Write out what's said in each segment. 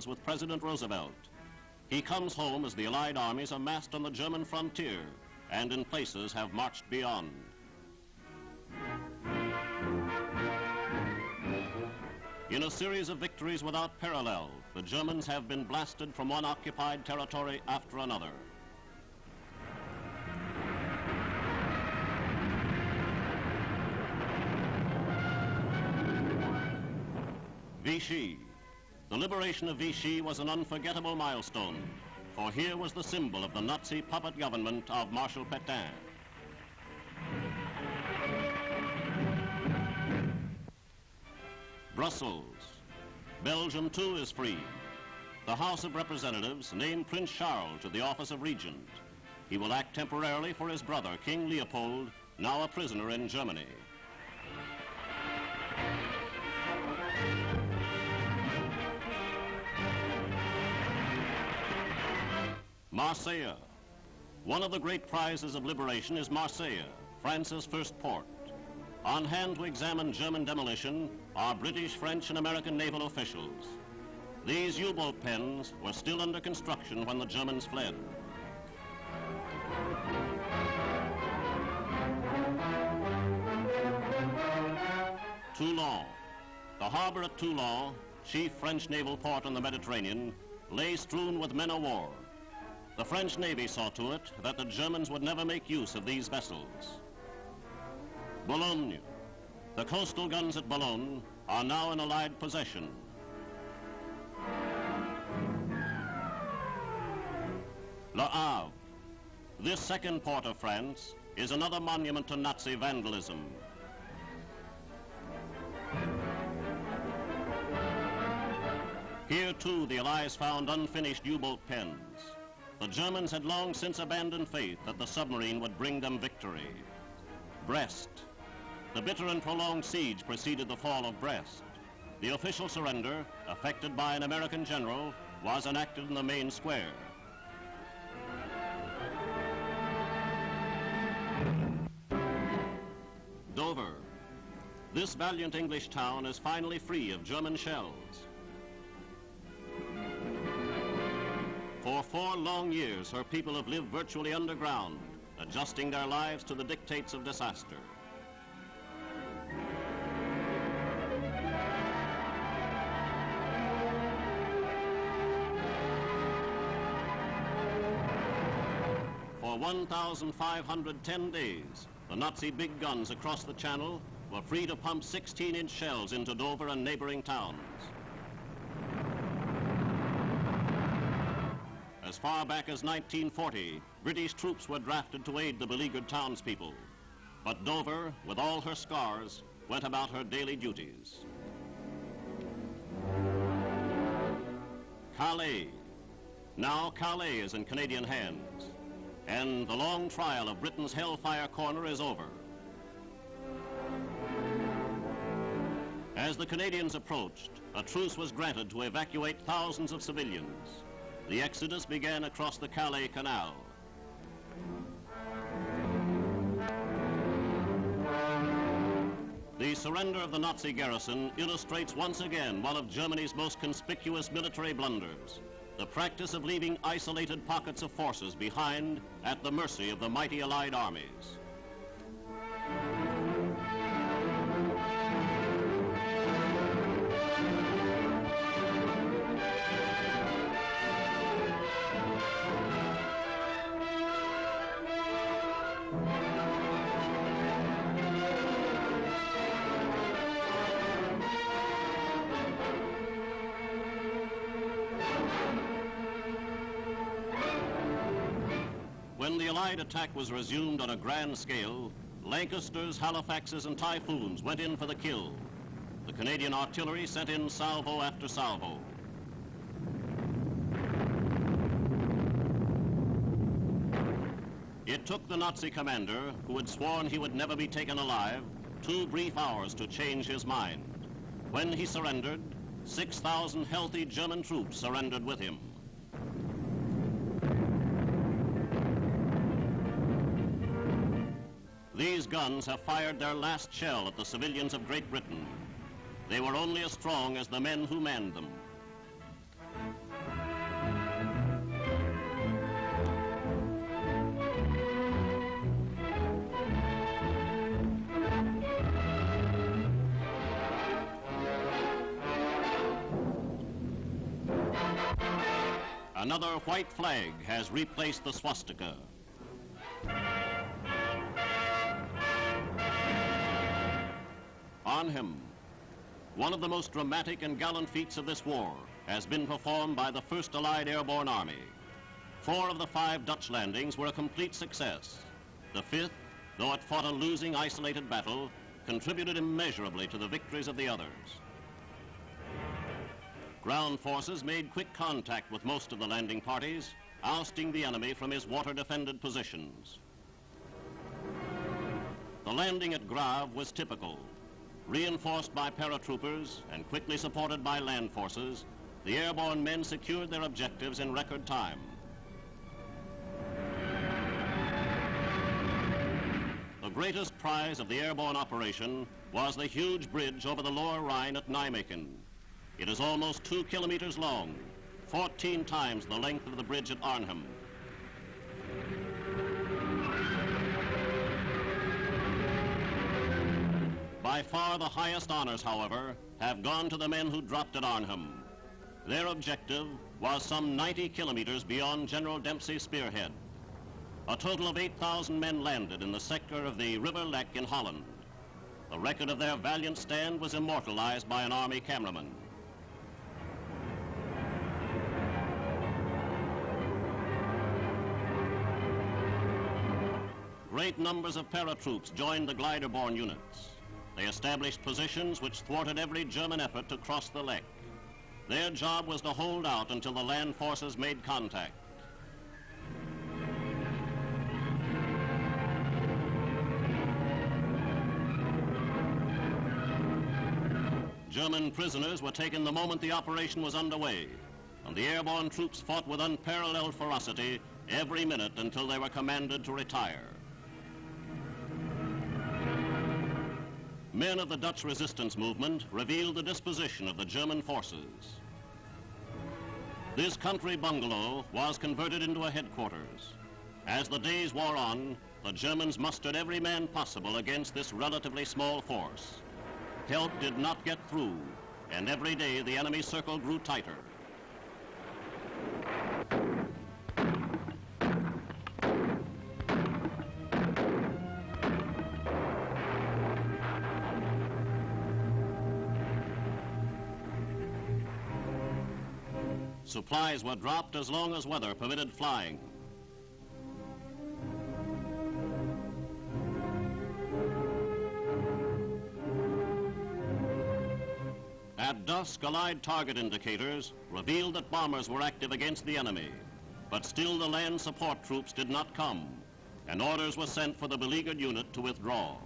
conference with President Roosevelt. He comes home as the Allied armies are massed on the German frontier and in places have marched beyond. In a series of victories without parallel, the Germans have been blasted from one occupied territory after another. Vichy. The liberation of Vichy was an unforgettable milestone, for here was the symbol of the Nazi puppet government of Marshal Pétain. Brussels. Belgium too is free. The House of Representatives named Prince Charles to the office of Regent. He will act temporarily for his brother, King Leopold, now a prisoner in Germany. Marseilles. One of the great prizes of liberation is Marseilles, France's first port. On hand to examine German demolition are British, French, and American naval officials. These U-boat pens were still under construction when the Germans fled. Toulon. The harbor at Toulon, chief French naval port on the Mediterranean, lay strewn with men of war. The French Navy saw to it that the Germans would never make use of these vessels. Boulogne. The coastal guns at Boulogne are now in Allied possession. Le Havre. This second port of France is another monument to Nazi vandalism. Here too the Allies found unfinished U-boat pens. The Germans had long since abandoned faith that the submarine would bring them victory. Brest. The bitter and prolonged siege preceded the fall of Brest. The official surrender, effected by an American general, was enacted in the main square. Dover. This valiant English town is finally free of German shells. For 4 long years, her people have lived virtually underground, adjusting their lives to the dictates of disaster. For 1,510 days, the Nazi big guns across the channel were free to pump 16-inch shells into Dover and neighboring towns. As far back as 1940, British troops were drafted to aid the beleaguered townspeople. But Dover, with all her scars, went about her daily duties. Calais. Now Calais is in Canadian hands, and the long trial of Britain's Hellfire Corner is over. As the Canadians approached, a truce was granted to evacuate thousands of civilians. The exodus began across the Calais Canal. The surrender of the Nazi garrison illustrates once again one of Germany's most conspicuous military blunders, the practice of leaving isolated pockets of forces behind at the mercy of the mighty Allied armies. When the Allied attack was resumed on a grand scale, Lancasters, Halifaxes, and Typhoons went in for the kill. The Canadian artillery sent in salvo after salvo. It took the Nazi commander, who had sworn he would never be taken alive, 2 brief hours to change his mind. When he surrendered, 6,000 healthy German troops surrendered with him. These guns have fired their last shell at the civilians of Great Britain. They were only as strong as the men who manned them. Another white flag has replaced the swastika. Arnheim, one of the most dramatic and gallant feats of this war, has been performed by the 1st Allied Airborne Army. 4 of the 5 Dutch landings were a complete success. The 5th, though it fought a losing, isolated battle, contributed immeasurably to the victories of the others. Ground forces made quick contact with most of the landing parties, ousting the enemy from his water-defended positions. The landing at Grave was typical. Reinforced by paratroopers and quickly supported by land forces, the airborne men secured their objectives in record time. The greatest prize of the airborne operation was the huge bridge over the lower Rhine at Nijmegen. It is almost 2 kilometers long, 14 times the length of the bridge at Arnheim. By far the highest honors, however, have gone to the men who dropped at Arnheim. Their objective was some 90 kilometers beyond General Dempsey's spearhead. A total of 8,000 men landed in the sector of the River Lek in Holland. The record of their valiant stand was immortalized by an army cameraman. Great numbers of paratroops joined the glider-borne units. They established positions which thwarted every German effort to cross the Lek. Their job was to hold out until the land forces made contact. German prisoners were taken the moment the operation was underway, and the airborne troops fought with unparalleled ferocity every minute until they were commanded to retire. Men of the Dutch resistance movement revealed the disposition of the German forces. This country bungalow was converted into a headquarters. As the days wore on, the Germans mustered every man possible against this relatively small force. Help did not get through, and every day the enemy circle grew tighter. Supplies were dropped as long as weather permitted flying. At dusk, Allied target indicators revealed that bombers were active against the enemy, but still the land support troops did not come, and orders were sent for the beleaguered unit to withdraw.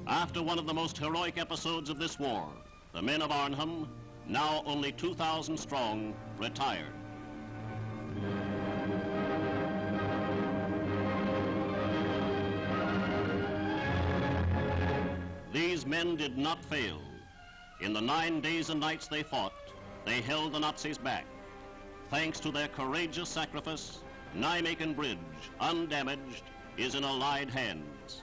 After one of the most heroic episodes of this war, the men of Arnheim, now only 2,000 strong, retired. These men did not fail. In the 9 days and nights they fought, they held the Nazis back. Thanks to their courageous sacrifice, Nijmegen Bridge, undamaged, is in Allied hands.